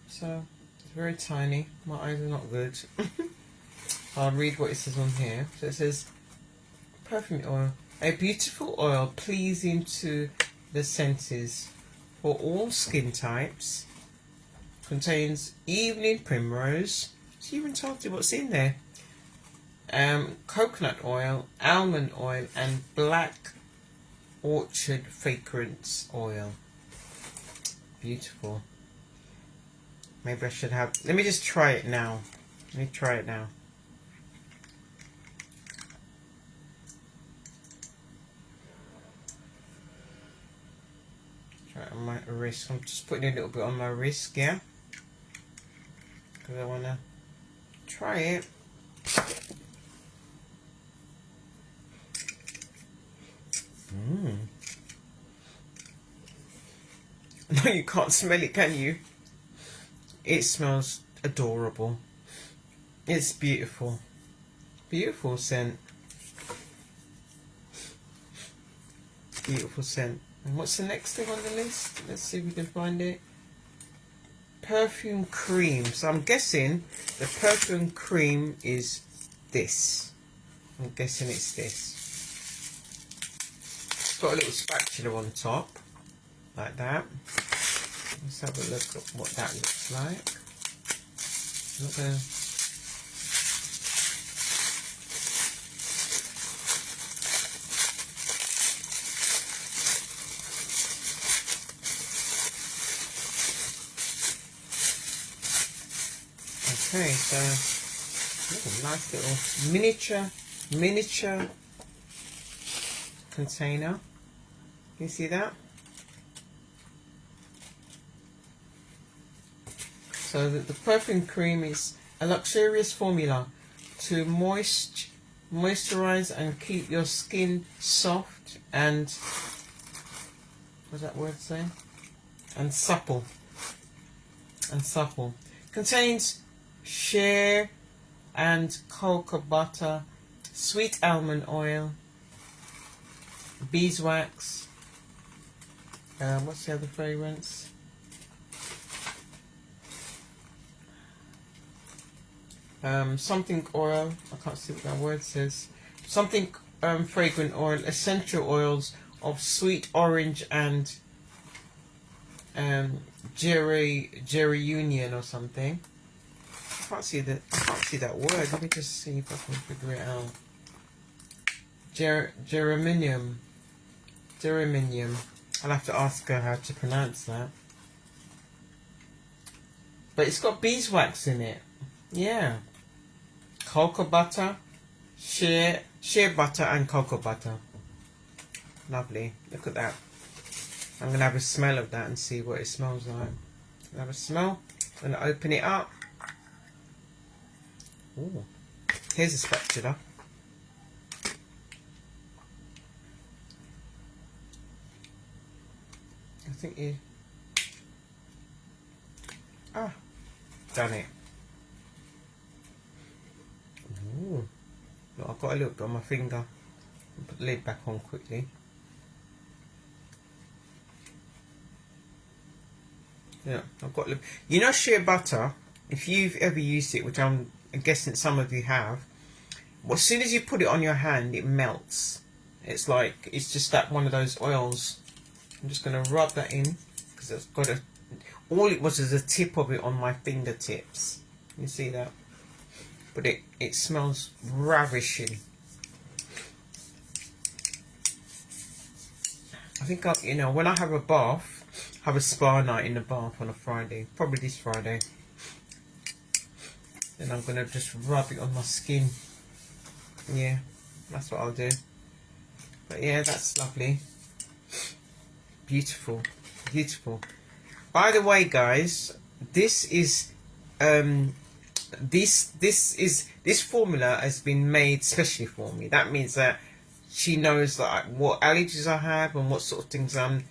So it's very tiny. My eyes are not good. I'll read what it says on here. So it says perfume oil, a beautiful oil pleasing to the senses for all skin types. Contains evening primrose. It's even told you what's in there. Coconut oil, almond oil, and black orchard fragrance oil. Beautiful. Maybe I should have. Let me just try it now. Let me try it now. Try it on my wrist. I'm just putting a little bit on my wrist, yeah. Because I want to try it. No, you can't smell it, can you? It smells adorable. It's beautiful. Beautiful scent. Beautiful scent. And what's the next thing on the list? Let's see if we can find it. Perfume cream. So I'm guessing the perfume cream is this. I'm guessing it's this. It's got a little spatula on top, like that. Let's have a look at what that looks like. I'm not gonna. Okay, so nice little miniature container. You see that? So the perfume cream is a luxurious formula to moisturize and keep your skin soft and, what's that word say? And supple. And supple. Contains shea and cocoa butter, sweet almond oil, beeswax. What's the other fragrance? Something oil. I can't see what that word says. Something fragrant oil. Essential oils of sweet orange and geranium or something. I can't see that word. Let me just see if I can figure it out. Geranium. I'll have to ask her how to pronounce that. But it's got beeswax in it. Yeah. Cocoa butter, shea butter and cocoa butter. Lovely. Look at that. I'm going to have a smell of that and see what it smells like. I'll have a smell. I'm going to open it up. Ooh. Here's a spatula. I think you... done it. Ooh. Look, I've got a little bit on my finger. I'll put the lid back on quickly. Yeah, I've got... You know shea butter, if you've ever used it, which I'm guessing some of you have, well, as soon as you put it on your hand, it melts. It's like, it's just that one of those oils. I'm just going to rub that in, because it's got a... All it was is a tip of it on my fingertips. You see that? But it smells ravishing. think you know, when I have a bath, have a spa night in the bath on a Friday, probably this Friday. Then I'm gonna just rub it on my skin. Yeah, that's what I'll do. But yeah, that's lovely. Beautiful, beautiful. By the way, guys, this formula has been made specially for me. That means that she knows that what allergies I have and what sort of things I'm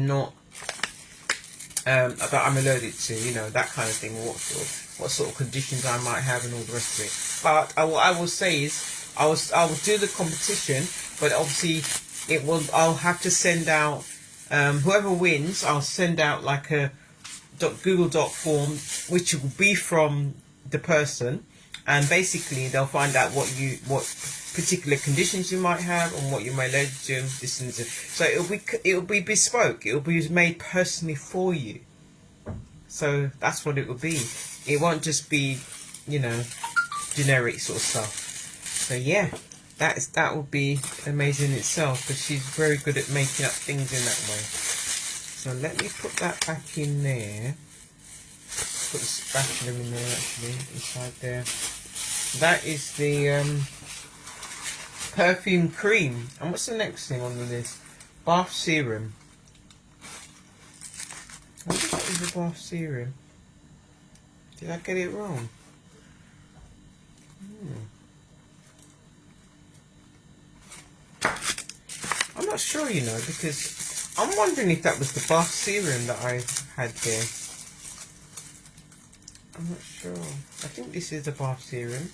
not that I'm allergic to, you know, that kind of thing. What sort of conditions I might have and all the rest of it. But what I will say is I will do the competition, but obviously I'll have to send out whoever wins. I'll send out like a Google Doc form, which will be from the person, and basically they'll find out what particular conditions you might have and what you may allergic to. This and this. So it'll be bespoke. It'll be made personally for you. So that's what it will be. It won't just be, you know, generic sort of stuff. So yeah, that would be amazing in itself, because she's very good at making up things in that way. So let me put that back in there. Put the spatula in there, actually, inside there. That is the perfume cream. And what's the next thing on the list? Bath serum. I wonder if that is a bath serum. Did I get it wrong? I'm not sure, you know, because I'm wondering if that was the bath serum that I had there. I'm not sure. I think this is the bath serum.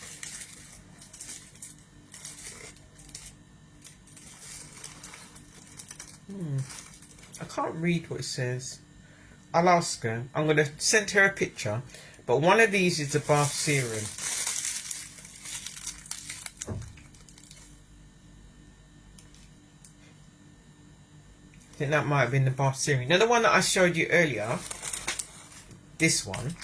I can't read what it says. I'll ask her. I'm going to send her a picture. But one of these is the bath serum. I think that might have been the bath serum. Now the one that I showed you earlier, this one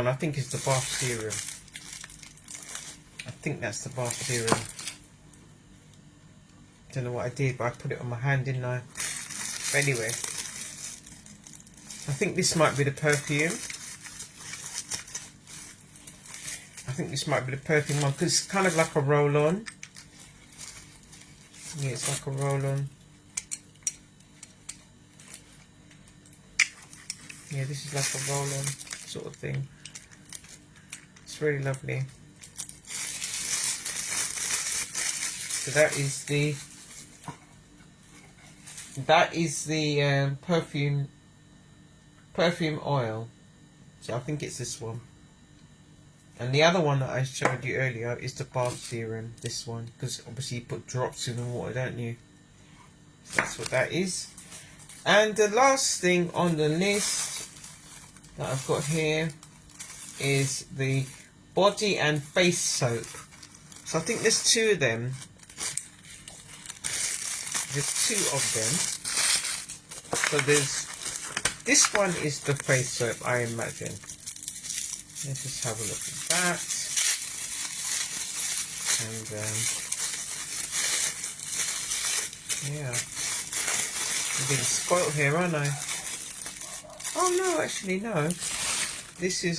I think is the bath serum. I think that's the bath serum. Don't know what I did, but I put it on my hand, didn't I? But anyway, I think this might be the perfume. I think this might be the perfume one, because it's kind of like a roll-on. Yeah, it's like a roll-on. Yeah, this is like a roll-on sort of thing. It's really lovely. So that is the perfume oil. So I think it's this one. And the other one that I showed you earlier is the bath serum, this one, because obviously you put drops in the water, don't you? So that's what that is. And the last thing on the list that I've got here is the body and face soap. So I think there's two of them. There's two of them. So this one is the face soap, I imagine. Let's just have a look at that. And yeah, I'm being spoiled here, aren't I? Oh no, actually no. This is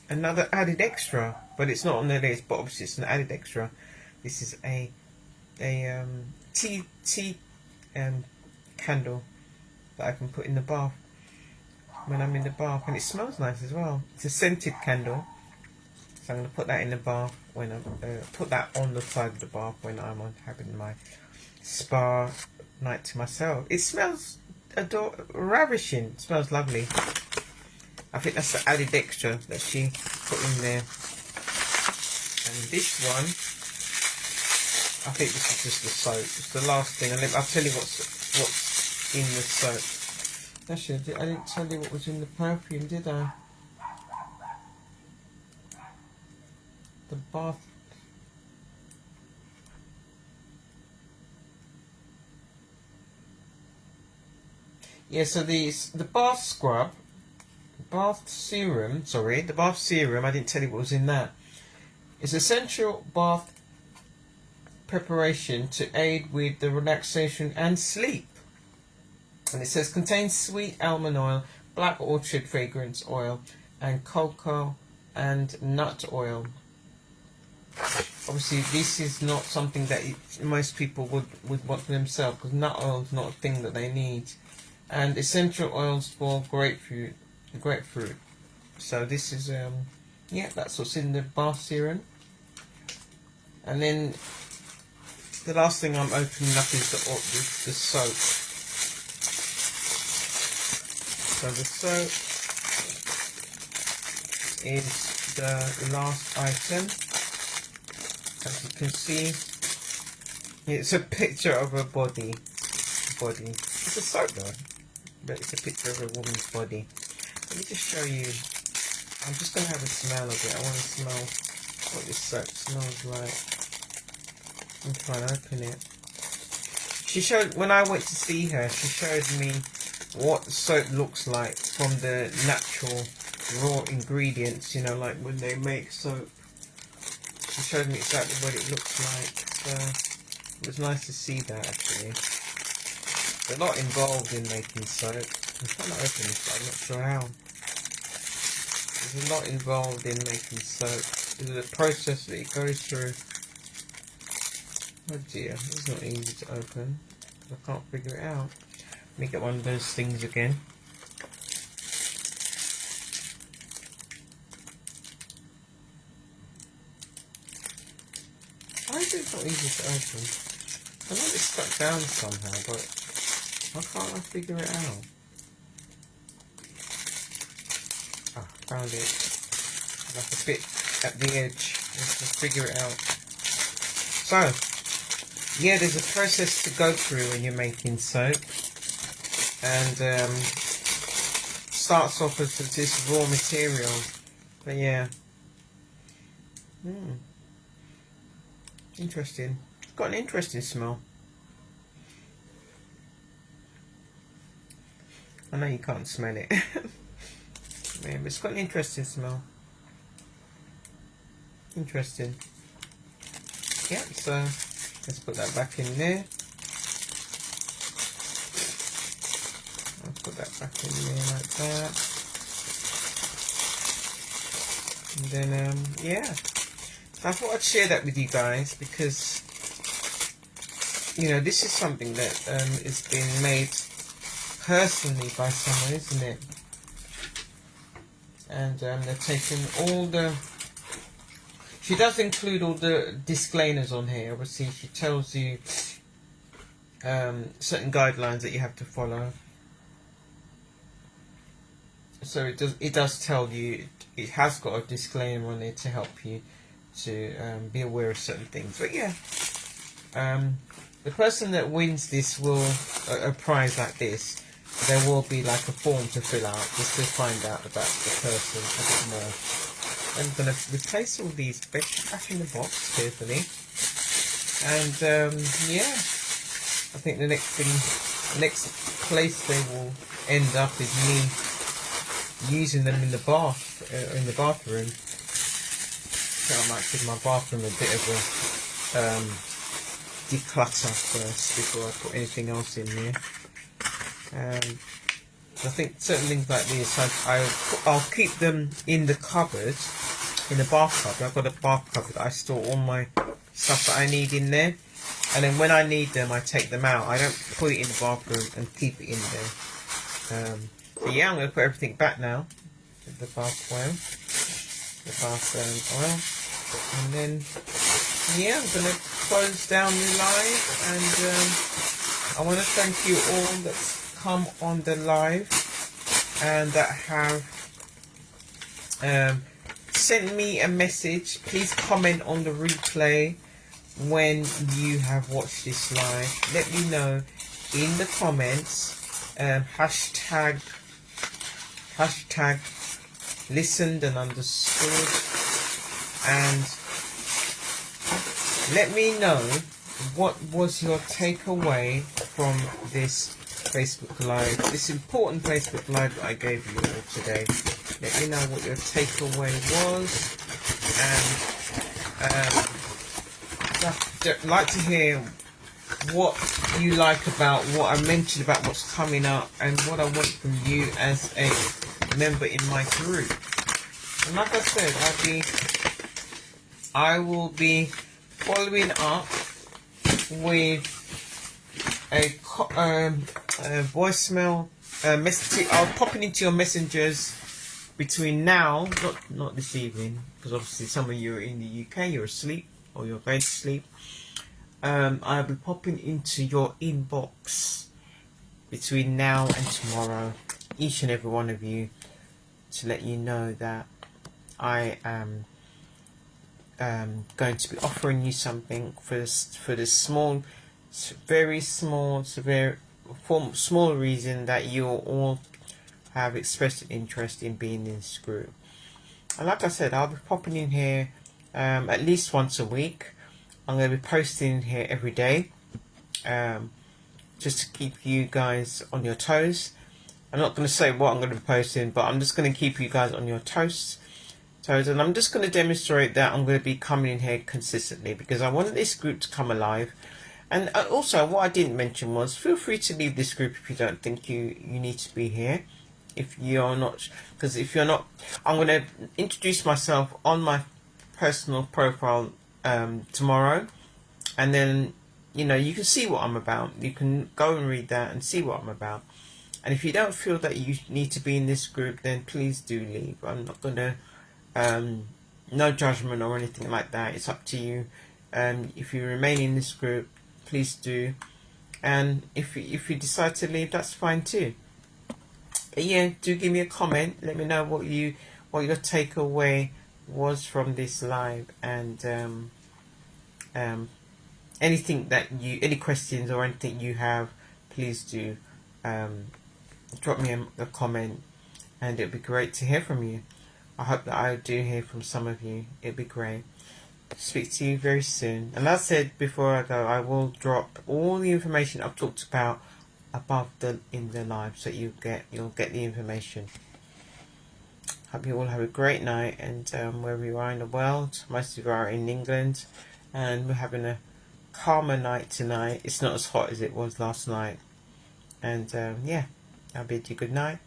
another added extra, but it's not on the list. But obviously it's an added extra. This is a tea candle that I can put in the bath when I'm in the bath, and it smells nice as well. It's a scented candle, so I'm going to put that in the bath when I put that on the side of the bath when I'm having my spa night to myself. It smells ravishing. It smells lovely. I think that's the added extra that she put in there. And this one, I think this is just the soap. It's the last thing, and I'll tell you what's in the soap. Actually, I didn't tell you what was in the perfume, did I? The bath. Yeah, so the bath scrub, bath serum, the bath serum, I didn't tell you what was in that. It's essential bath preparation to aid with the relaxation and sleep. And it says contains sweet almond oil, black orchid fragrance oil, and cocoa and nut oil. Obviously, this is not something that most people would want for themselves, because nut oil is not a thing that they need. And essential oils for grapefruit. So this is yeah, that's what's in the bath serum. And then the last thing I'm opening up is the soap. So the soap is the last item. As you can see, it's a picture of a body. It's a soap though, but it's a picture of a woman's body. Let me just show you. I'm just going to have a smell of it. I want to smell what this soap smells like. I'm trying to open it. She showed, when I went to see her, she showed me what soap looks like from the natural raw ingredients, you know, like when they make soap. She showed me exactly what it looks like. So it was nice to see that, actually. There's a lot involved in making soap. I'm trying to open this, but I'm not sure how. There's a lot involved in making soap. There's a process that it goes through. Oh dear, it's not easy to open. I can't figure it out. Let me get one of those things again. Why is it not easy to open? I know it's stuck down somehow, but why can't I figure it out? Ah, found it. Like a bit at the edge. Let's just figure it out. So, yeah, there's a process to go through when you're making soap. And starts off as this raw material. But yeah. Interesting. It's got an interesting smell. I know you can't smell it. Yeah, but it's got an interesting smell. Interesting. Yeah, so let's put that back in there. I'll put that back in there like that. And then, yeah. I thought I'd share that with you guys because, you know, this is something that is being made personally by someone, isn't it? And they're taking all the... She does include all the disclaimers on here. Obviously, she tells you certain guidelines that you have to follow. So it does tell you, it has got a disclaimer on it to help you to be aware of certain things. But yeah, the person that wins this will, a prize like this, there will be like a form to fill out just to find out about the person a bit more. I'm going to replace all these back in the box carefully. And yeah, I think the next place they will end up is me using them in the bath, in the bathroom. So I might give my bathroom a bit of a declutter first before I put anything else in there. I think certain things like this, I'll keep them in the cupboard, in the bath cupboard. I've got a bath cupboard. I store all my stuff that I need in there, and then when I need them, I take them out. I don't put it in the bathroom and keep it in there. So yeah, I'm going to put everything back now. The bath oil, oil, and then yeah, I'm going to close down the live, and I want to thank you all that's come on the live and that have sent me a message. Please comment on the replay when you have watched this live. Let me know in the comments. Hashtag listened and understood, and let me know what was your takeaway from this Facebook Live, this important Facebook Live that I gave you all today. Let me know what your takeaway was, and like to hear what you like about what I mentioned about what's coming up and what I want from you as a member in my group. And like I said, I will be following up with a voicemail message. I'll pop it into your messengers between now, not this evening, because obviously some of you are in the UK, you're asleep or you're going to sleep. I'll be popping into your inbox between now and tomorrow, each and every one of you, to let you know that I am going to be offering you something for this small, very small, small reason that you all have expressed an interest in being in this group. And like I said, I'll be popping in here at least once a week. I'm going to be posting here every day, just to keep you guys on your toes. I'm not going to say what I'm going to be posting, but I'm just going to keep you guys on your toes. And I'm just going to demonstrate that I'm going to be coming in here consistently, because I want this group to come alive. And also, what I didn't mention was, feel free to leave this group if you don't think you need to be here. If you're not, because if you're not, I'm going to introduce myself on my personal profile tomorrow, and then you can see what I'm about. You can go and read that and see what I'm about. And if you don't feel that you need to be in this group, then please do leave. I'm not going to no judgment or anything like that. It's up to you. If you remain in this group, please do. And if you decide to leave, that's fine too. But yeah, do give me a comment. Let me know what your takeaway was from this live, and anything that any questions or anything you have, please do drop me a comment, and it'd be great to hear from you. I hope that I do hear from some of you. It'd be great. Speak to you very soon. And as I said before I go, I will drop all the information I've talked about above in the live, so you'll get the information. Hope you all have a great night, and wherever you are in the world, most of you are in England, and we're having a calmer night tonight. It's not as hot as it was last night. And yeah, I'll bid you good night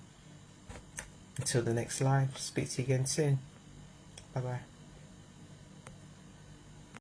until the next live. Speak to you again soon. Bye bye.